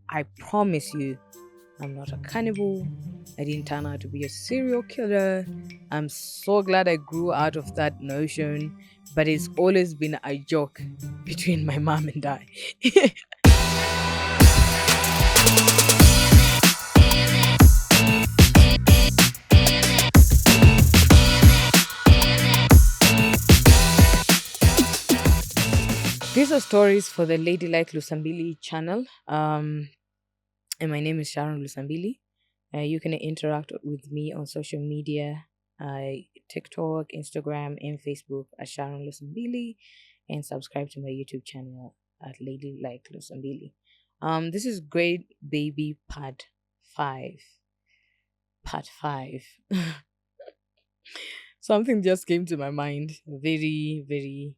I promise you, I'm not a cannibal. I didn't turn out to be a serial killer. I'm so glad I grew out of that notion, but it's always been a joke between my mom and I. These are stories for the Ladylike Lusambili channel. And my name is Sharon Lusambili. You can interact with me on social media, TikTok, Instagram, and Facebook at Sharon Lusambili, and subscribe to my YouTube channel at Ladylike Lusambili. This is Great Baby Part 5. Part 5. Something just came to my mind. Very, very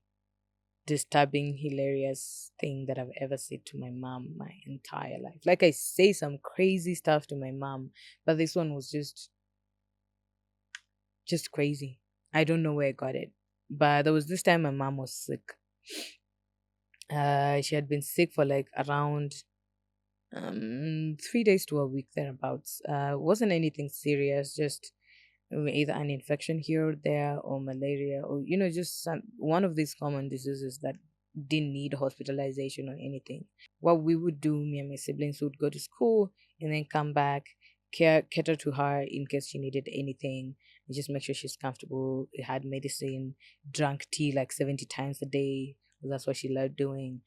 disturbing, hilarious thing that I've ever said to my mom my entire life. Like, I say some crazy stuff to my mom, but this one was just crazy. I don't know where I got it. But there was this time my mom was sick. She had been sick for like around 3 days to a week thereabouts. Wasn't anything serious, just either an infection here or there, or malaria, or just one of these common diseases that didn't need hospitalization or anything. What we would do, me and my siblings would go to school and then come back, cater to her in case she needed anything, and just make sure she's comfortable, had medicine, drank tea like 70 times a day. That's what she loved doing.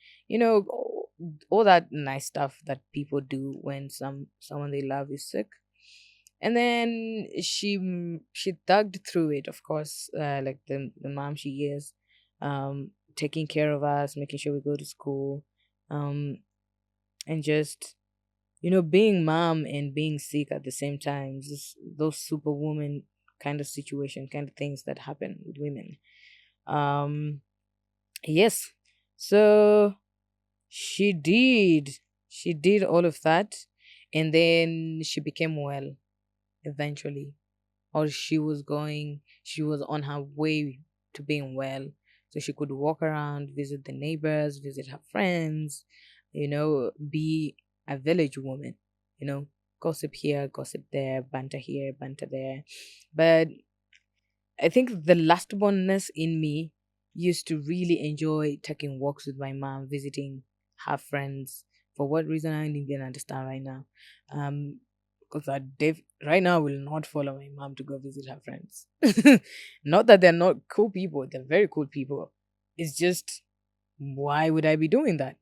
All that nice stuff that people do when someone they love is sick. And then she thugged through it, of course, like the mom she is, taking care of us, making sure we go to school, and just being mom and being sick at the same time. Just those superwoman kind of situation, kind of things that happen with women. Yes, so she did all of that, and then she became well eventually, or she was on her way to being well, so she could walk around, visit the neighbors, visit her friends, be a village woman, gossip here, gossip there, banter here, banter there. But I think the last bornness in me used to really enjoy taking walks with my mom, visiting her friends. For what reason, I don't even understand right now. Because right now I will not follow my mom to go visit her friends. Not that they're not cool people, they're very cool people. It's just, why would I be doing that?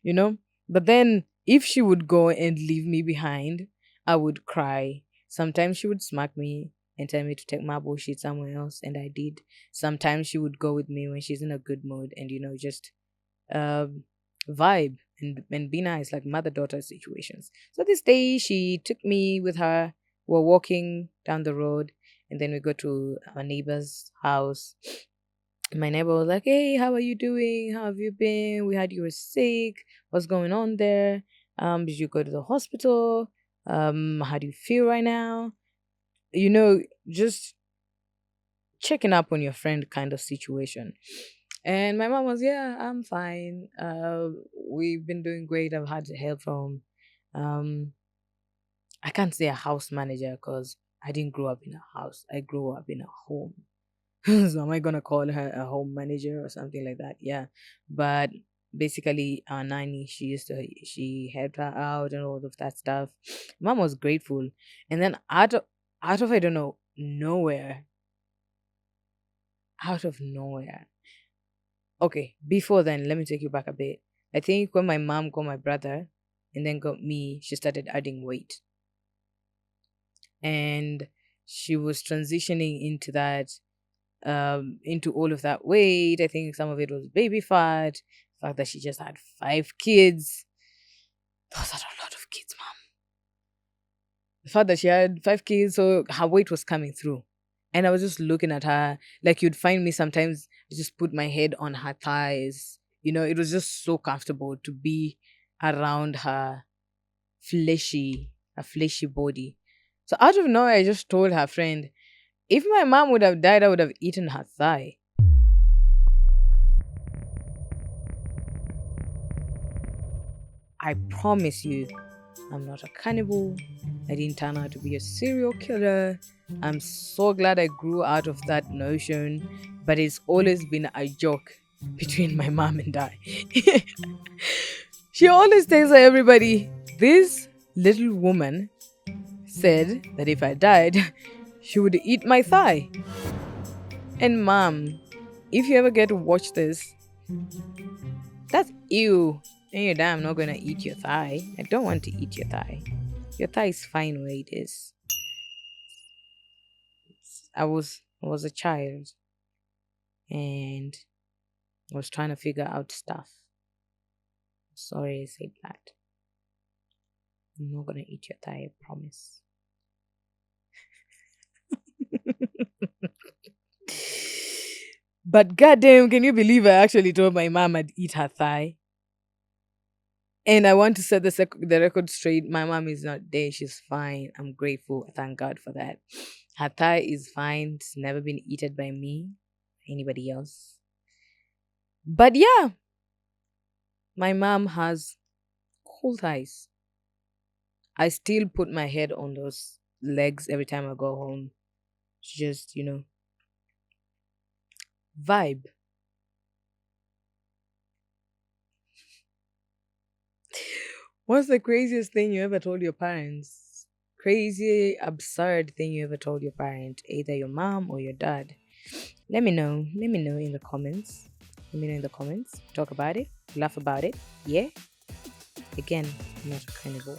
You know? But then if she would go and leave me behind, I would cry. Sometimes she would smack me and tell me to take my bullshit somewhere else, and I did. Sometimes she would go with me when she's in a good mood and just um vibe and be nice, like mother-daughter situations. So this day she took me with her. We're walking down the road, and then we go to our neighbor's house. My neighbor was like, "Hey, how are you doing? How have you been? We heard you were sick. What's going on there? Did you go to the hospital? How do you feel right now?" Just checking up on your friend kind of situation. And my mom was, "Yeah, I'm fine. We've been doing great. I've had help from, um, I can't say a house manager because I didn't grow up in a house. I grew up in a home. So am I gonna call her a home manager or something like that? Yeah, but basically, our nanny, she helped her out and all of that stuff. Mom was grateful, and then out of I don't know nowhere, out of nowhere. Okay, before then, let me take you back a bit. I think when my mom got my brother and then got me, she started adding weight, and she was transitioning into that, into all of that weight. I think some of it was baby fat, the fact that she just had 5 kids. Those are a lot of kids, mom. The fact that she had 5 kids, so her weight was coming through. And I was just looking at her, like you'd find me sometimes just put my head on her thighs. It was just so comfortable to be around her fleshy body. So out of nowhere, I just told her friend, if my mom would have died, I would have eaten her thigh. I promise you, I'm not a cannibal. I didn't turn out to be a serial killer. I'm so glad I grew out of that notion, but it's always been a joke between my mom and I. She always tells everybody, this little woman said that if I died, she would eat my thigh. And mom, if you ever get to watch this, that's ew. And you're damn not gonna eat your thigh. I don't want to eat your thigh. Your thigh is fine where it is. I was a child and I was trying to figure out stuff. Sorry I said that. I'm not gonna eat your thigh, I promise. But goddamn, can you believe I actually told my mom I'd eat her thigh? And I want to set the record straight. My mom is not there. She's fine. I'm grateful. Thank God for that. Her thigh is fine. It's never been eaten by me, anybody else. But yeah, my mom has cool thighs. I still put my head on those legs every time I go home. Just, vibe. What's the craziest thing you ever told your parents? Crazy, absurd thing you ever told your parent, either your mom or your dad? Let me know. Let me know in the comments. Let me know in the comments. Talk about it. Laugh about it. Yeah? Again, I'm not a cannibal.